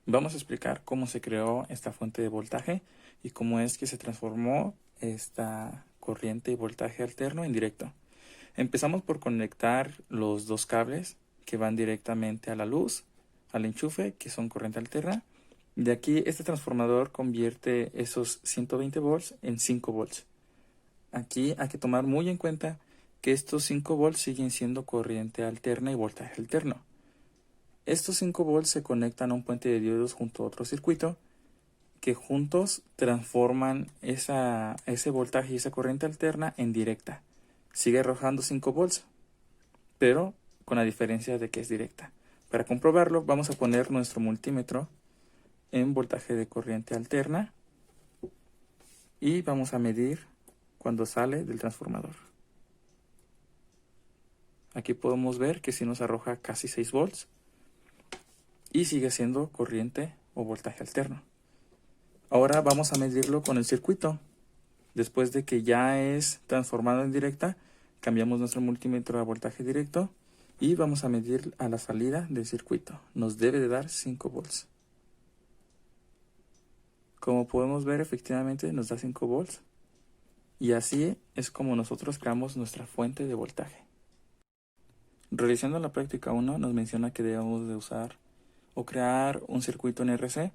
Vamos a explicar cómo se creó esta fuente de voltaje y cómo es que se transformó esta corriente y voltaje alterno en directo. Empezamos por conectar los dos cables que van directamente a la luz, al enchufe, que son corriente alterna. De aquí este transformador convierte esos 120 volts en 5 volts. Aquí hay que tomar muy en cuenta que estos 5 volts siguen siendo corriente alterna y voltaje alterno. Estos 5 volts se conectan a un puente de diodos junto a otro circuito que juntos transforman ese voltaje y esa corriente alterna en directa. Sigue arrojando 5 volts, pero con la diferencia de que es directa. Para comprobarlo, vamos a poner nuestro multímetro en voltaje de corriente alterna y vamos a medir cuando sale del transformador. Aquí podemos ver que sí nos arroja casi 6 volts y sigue siendo corriente o voltaje alterno. Ahora vamos a medirlo con el circuito. Después de que ya es transformado en directa, cambiamos nuestro multímetro a voltaje directo y vamos a medir a la salida del circuito. Nos debe de dar 5 volts. Como podemos ver, efectivamente nos da 5 volts. Y así es como nosotros creamos nuestra fuente de voltaje. Realizando la práctica 1 nos menciona que debemos de usar o crear un circuito en RC,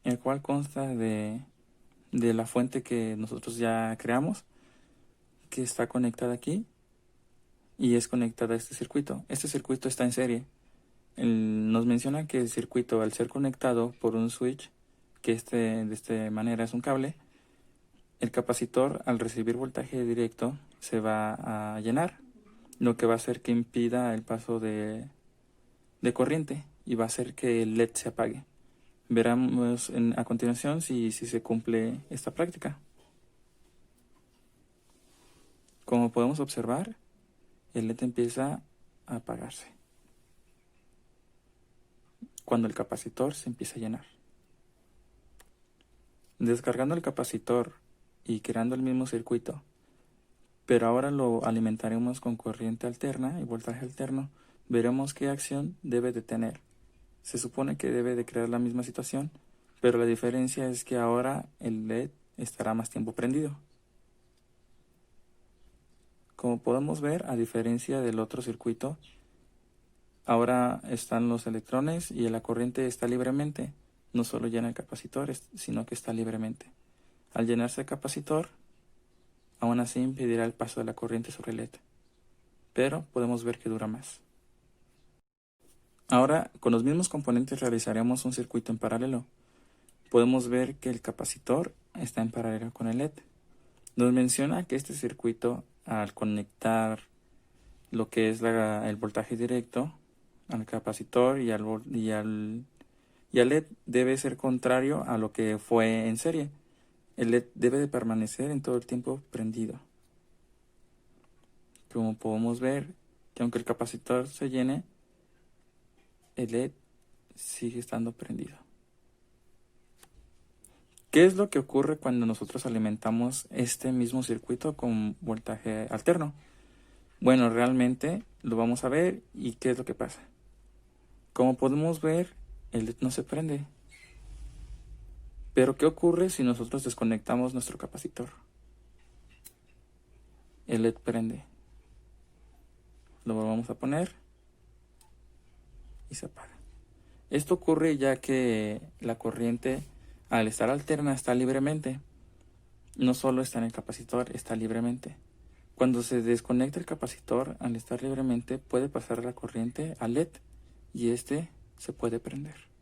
el cual consta de la fuente que nosotros ya creamos, que está conectada aquí y es conectada a este circuito. Este circuito está en serie. Nos menciona que el circuito, al ser conectado por un switch, que de esta manera es un cable, el capacitor al recibir voltaje directo se va a llenar, lo que va a hacer que impida el paso de corriente y va a hacer que el LED se apague. Veremos a continuación si se cumple esta práctica. Como podemos observar, el LED empieza a apagarse cuando el capacitor se empieza a llenar. Descargando el capacitor y creando el mismo circuito, pero ahora lo alimentaremos con corriente alterna y voltaje alterno, veremos qué acción debe de tener. Se supone que debe de crear la misma situación, pero la diferencia es que ahora el LED estará más tiempo prendido. Como podemos ver, a diferencia del otro circuito, ahora están los electrones y la corriente está libremente. No solo llena el capacitor, sino que está libremente. Al llenarse el capacitor, aún así impedirá el paso de la corriente sobre el LED, pero podemos ver que dura más. Ahora, con los mismos componentes realizaremos un circuito en paralelo. Podemos ver que el capacitor está en paralelo con el LED. Nos menciona que este circuito, al conectar lo que es el voltaje directo al capacitor y al LED, debe ser contrario a lo que fue en serie. El LED debe de permanecer en todo el tiempo prendido. Como podemos ver, que aunque el capacitor se llene, el LED sigue estando prendido. ¿Qué es lo que ocurre cuando nosotros alimentamos este mismo circuito con voltaje alterno? Bueno, realmente lo vamos a ver y ¿qué es lo que pasa? Como podemos ver, el LED no se prende. Pero ¿qué ocurre si nosotros desconectamos nuestro capacitor? El LED prende. Lo volvemos a poner y se apaga. Esto ocurre ya que la corriente, al estar alterna, está libremente. No solo está en el capacitor, está libremente. Cuando se desconecta el capacitor, al estar libremente, puede pasar la corriente al LED y este se puede prender.